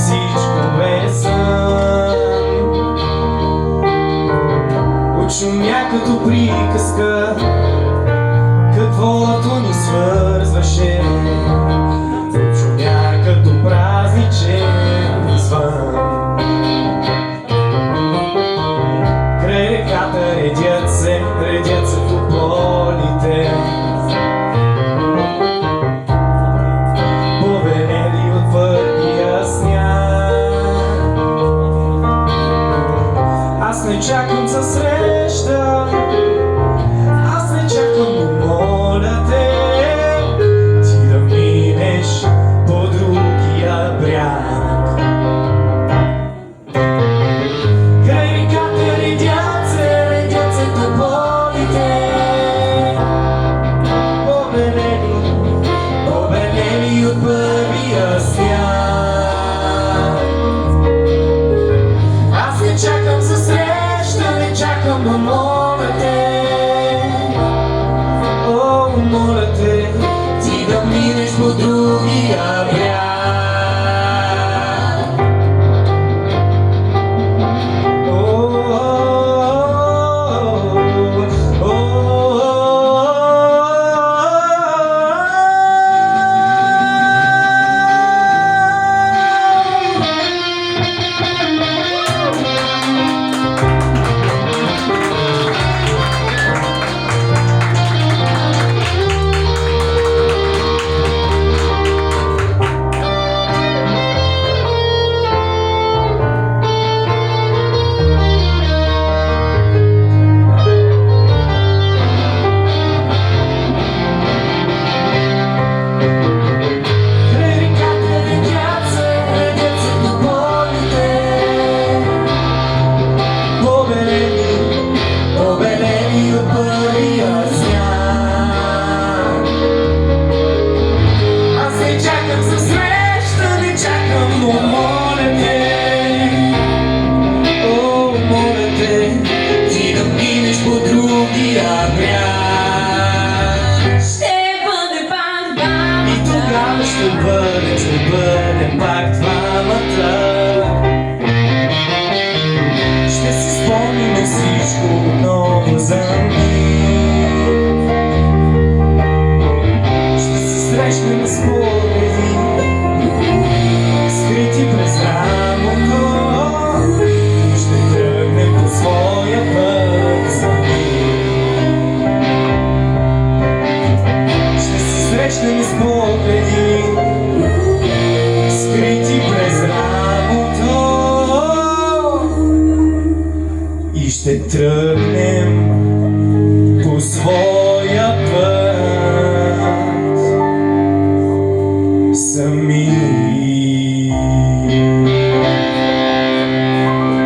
всичко бе сън. Очумя като приказка каквото ни свързваше. Очумя като празничен звън. Край реката редят се тополите, повелели от твърдия сняг. Аз не чакам за среща, аз не чакам, но моля те, ти да минеш по другия бряг. Край реката редят се тополите, повелели от първия сняг. Аз не чакам за среща, не чакам, но моля те, о, моля те, ти да минеш по другия бряг. Ще бъдем пак двамата. Ще си спомним всичко отново за миг. Ще се срещнем с погледи